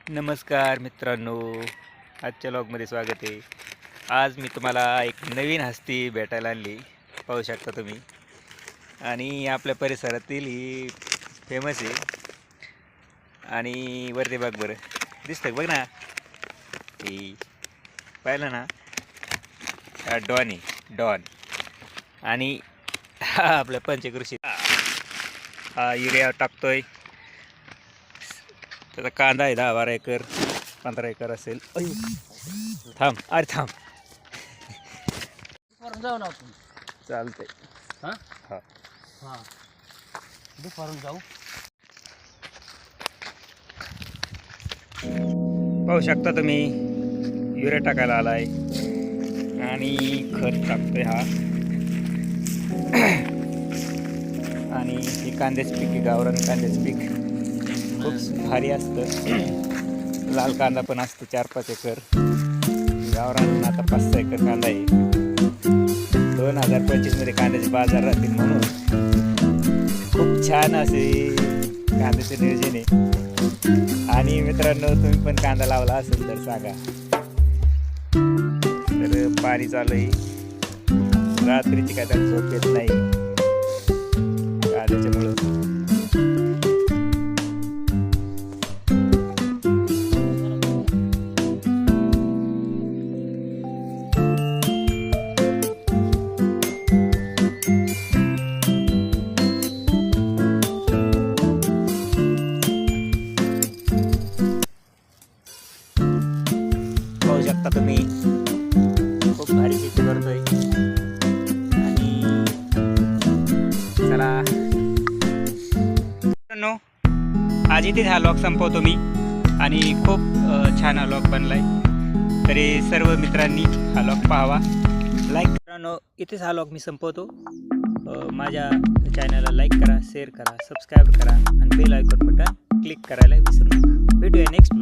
नमस्कार मित्रांनो, आजच्या लॉगमध्ये स्वागत आहे. आज मी तुम्हाला एक नवीन हस्ती भेटायला आणली, पाहू शकता तुम्ही. आणि आपल्या परिसरातील ही फेमस आहे. आणि वरती बघ बरं, दिसतं बघ ना, ही पाहिलं ना, हा डॉन आहे, डॉन. आणि हा आपल्या पंचकृषी हा युरिया टाकतोय. त्याचा कांदा आहे 10-12 एकर 15 एकर असेल. थांब, अरे थांब. जाऊ ना आपण. चालतंय. हां हा, हां दुपारून जाऊ. पाहू शकता तुम्ही, युरिया टाकायला आलाय आणि खत टाकतोय हा. आणि हे कांद्याचं पीक आहे, गावरान कांद्याचं पीक खूप भारी असतं. लाल कांदा पण असतो 4-5 एकर. गावरान आता 5-6 एकर कांदा आहे. 2025 मध्ये कांद्याचे बाजार राहतील म्हणून खूप छान असे कांद्याचे नियोजन आहे. आणि मित्रांनो, तुम्ही पण कांदा लावला असेल तर सांगा. तर पाणी चालू आहे, रात्रीची काय त्याला झोप येत नाही कांद्याच्यामुळं. पाहू शकता तुम्ही, खूप भारी शेती करतोय. आणि चला मित्रांनो, आज इथे हा लॉग संपवतो मी. आणि खूप छान हा लॉग बनलाय. तरी सर्व मित्रांनी हा लॉग पाहावा, लाईक. मित्रांनो, इथेच हा लॉग मी संपवतो. माझ्या चॅनलला लाईक करा, शेअर करा, सबस्क्राईब करा आणि बेल आयकॉन बटन क्लिक करायला विसरू नका. भेटूया नेक्स्ट.